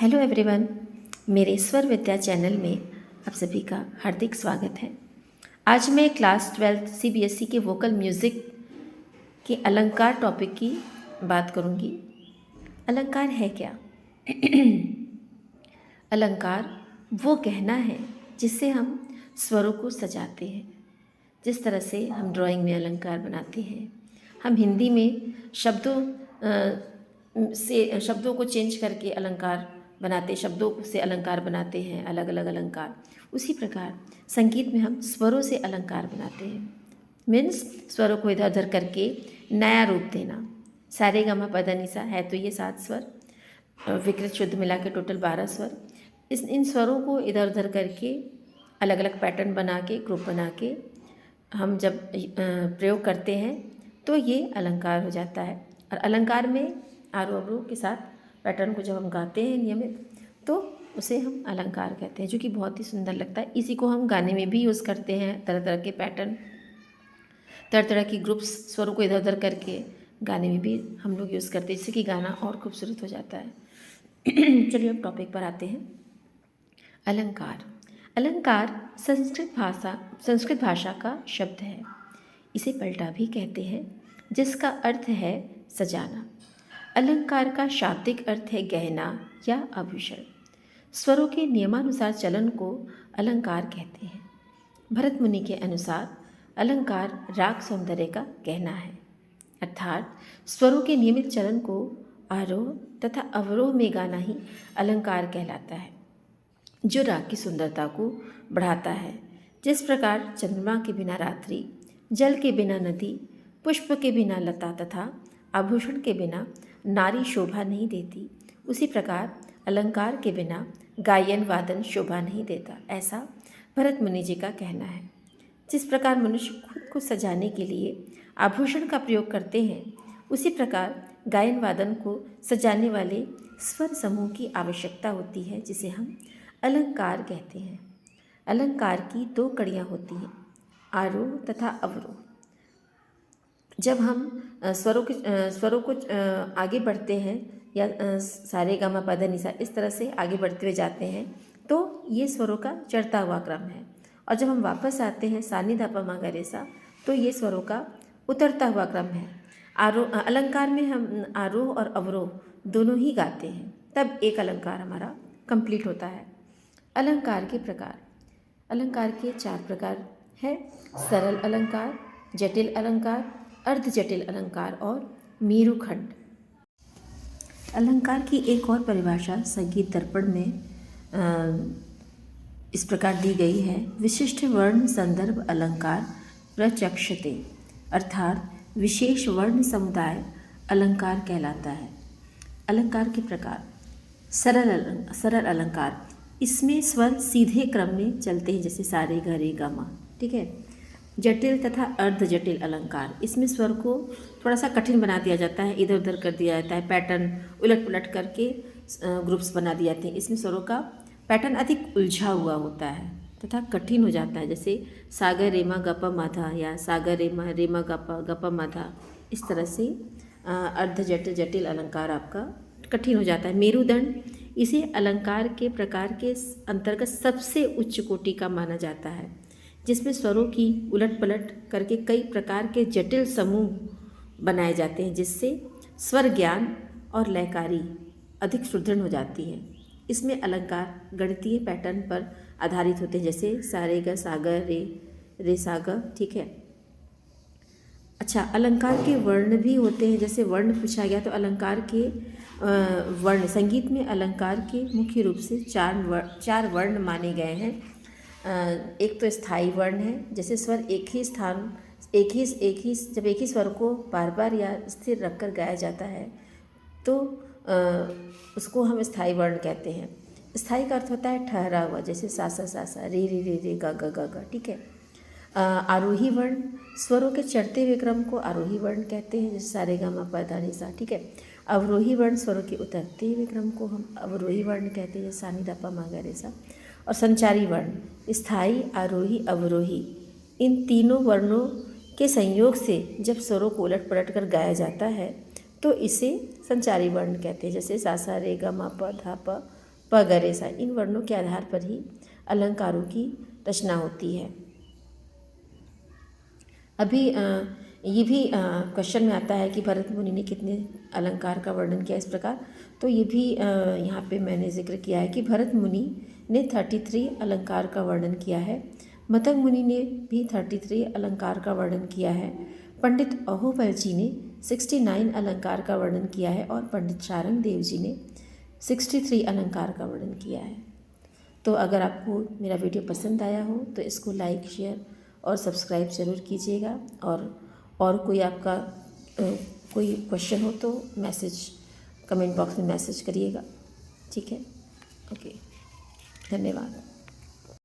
Hello everyone, मेरे स्वर विद्या channel में आप सभी का हार्दिक स्वागत है। आज मैं क्लास 12 सीबीएसई के वोकल म्यूज़िक के अलंकार टॉपिक की बात करूंगी। अलंकार है क्या? अलंकार वो गहना है जिससे हम स्वरों को सजाते हैं। जिस तरह से हम ड्राइंग में अलंकार बनाते हैं, हम हिंदी में शब्दों को चेंज करके अलंकार बनाते, शब्दों से अलंकार बनाते हैं, अलग अलग अलंकार। उसी प्रकार संगीत में हम स्वरों से अलंकार बनाते हैं। मीन्स स्वरों को इधर उधर करके नया रूप देना। सारे गा मा पा धा नि सा है तो ये 7 स्वर, विकृत शुद्ध मिला के टोटल 12 स्वर। इन स्वरों को इधर उधर करके अलग अलग पैटर्न बना के, ग्रुप बना के हम जब प्रयोग करते हैं तो ये अलंकार हो जाता है। और अलंकार में आरोह अवरोह के साथ पैटर्न को जब हम गाते हैं नियमित, तो उसे हम अलंकार कहते हैं, जो कि बहुत ही सुंदर लगता है। इसी को हम गाने में भी यूज़ करते हैं। तरह तरह के पैटर्न, तरह तरह की ग्रुप्स, स्वरों को इधर उधर करके गाने में भी हम लोग यूज़ करते हैं, जिससे कि गाना और खूबसूरत हो जाता है। चलिए अब टॉपिक पर आते हैं। अलंकार। अलंकार संस्कृत भाषा का शब्द है। इसे पलटा भी कहते हैं, जिसका अर्थ है सजाना। अलंकार का शाब्दिक अर्थ है गहना या आभूषण। स्वरों के नियमानुसार चलन को अलंकार कहते हैं। भरत मुनि के अनुसार अलंकार राग सौंदर्य का गहना है, अर्थात स्वरों के नियमित चलन को आरोह तथा अवरोह में गाना ही अलंकार कहलाता है, जो राग की सुंदरता को बढ़ाता है। जिस प्रकार चंद्रमा के बिना रात्रि, जल के बिना नदी, पुष्प के बिना लता तथा आभूषण के बिना नारी शोभा नहीं देती, उसी प्रकार अलंकार के बिना गायन वादन शोभा नहीं देता, ऐसा भरत मुनि जी का कहना है। जिस प्रकार मनुष्य खुद को सजाने के लिए आभूषण का प्रयोग करते हैं, उसी प्रकार गायन वादन को सजाने वाले स्वर समूह की आवश्यकता होती है, जिसे हम अलंकार कहते हैं। अलंकार की 2 कड़ियाँ होती हैं, आरोह तथा अवरोह। जब हम स्वरों को आगे बढ़ते हैं या सारे गा मा पा धा नि सा इस तरह से आगे बढ़ते हुए जाते हैं, तो ये स्वरों का चढ़ता हुआ क्रम है। और जब हम वापस आते हैं सा नि धा पा मा गा रे सा, तो ये स्वरों का उतरता हुआ क्रम है। अलंकार में हम आरोह और अवरोह दोनों ही गाते हैं, तब एक अलंकार हमारा कंप्लीट होता है। अलंकार के प्रकार। अलंकार के 4 प्रकार हैं: सरल अलंकार, जटिल अलंकार, अर्ध जटिल अलंकार और मेरुखंड। अलंकार की एक और परिभाषा संगीत दर्पण में इस प्रकार दी गई है: विशिष्ट वर्ण संदर्भ अलंकार प्रचक्षते, अर्थात विशेष वर्ण समुदाय अलंकार कहलाता है। अलंकार के प्रकार। सरल अलंकार, इसमें स्वर सीधे क्रम में चलते हैं, जैसे सारे गा रे गा मा, ठीक है। जटिल तथा अर्ध जटिल अलंकार, इसमें स्वर को थोड़ा सा कठिन बना दिया जाता है, इधर उधर कर दिया जाता है, पैटर्न उलट पुलट करके ग्रुप्स बना दिए जाते हैं। इसमें स्वरों का पैटर्न अधिक उलझा हुआ होता है तथा कठिन हो जाता है, जैसे सागर रेमा गपा माधा या सागर रेमा गपा माधा। इस तरह से अर्ध जटिल जटिल अलंकार आपका कठिन हो जाता है। मेरुदंड, इसे अलंकार के प्रकार के अंतर्गत सबसे उच्च कोटि का माना जाता है, जिसमें स्वरों की उलट पलट करके कई प्रकार के जटिल समूह बनाए जाते हैं, जिससे स्वर ज्ञान और लयकारी अधिक सुदृढ़ हो जाती है। इसमें अलंकार गणितीय पैटर्न पर आधारित होते हैं, जैसे सारे गा सागर रे सागा, ठीक है। अच्छा, अलंकार के वर्ण भी होते हैं। जैसे वर्ण पूछा गया तो अलंकार के वर्ण, संगीत में अलंकार के मुख्य रूप से 4 वर्ण माने गए हैं। एक तो स्थायी वर्ण है, जैसे स्वर जब एक ही स्वर को बार बार या स्थिर रखकर गाया जाता है, तो उसको हम स्थायी वर्ण कहते हैं। स्थायी का अर्थ होता है ठहरा हुआ, जैसे सा सा रे गा गा, ठीक है। आरोही वर्ण, स्वरों के चढ़ते हुए क्रम को आरोही वर्ण कहते हैं, जैसे सारे गा मा पा धा नि सा, ठीक है। अवरोही वर्ण, स्वरों के उतरते हुए क्रम को हम अवरोही वर्ण कहते हैं, जैसे सा नि धा पा मा गा रे सा। और संचारी वर्ण, स्थायी, आरोही, अवरोही, इन तीनों वर्णों के संयोग से जब स्वरों को उलट पलट कर गाया जाता है, तो इसे संचारी वर्ण कहते हैं, जैसे सा रे गा मा पा धा पा प ग रे सा, इन वर्णों के आधार पर ही अलंकारों की रचना होती है। अभी ये भी क्वेश्चन में आता है कि भरत मुनि ने कितने अलंकार का वर्णन किया इस प्रकार। तो ये भी यहाँ पे मैंने जिक्र किया है कि भरत मुनि ने 33 अलंकार का वर्णन किया है। मतंग मुनि ने भी 33 अलंकार का वर्णन किया है। पंडित अहोबल जी ने 69 अलंकार का वर्णन किया है और पंडित शारंग देव जी ने 63 अलंकार का वर्णन किया है। तो अगर आपको मेरा वीडियो पसंद आया हो तो इसको लाइक, शेयर और सब्सक्राइब ज़रूर कीजिएगा। और कोई आपका कोई क्वेश्चन हो तो कमेंट बॉक्स में मैसेज करिएगा। ठीक है, ओके, धन्यवाद।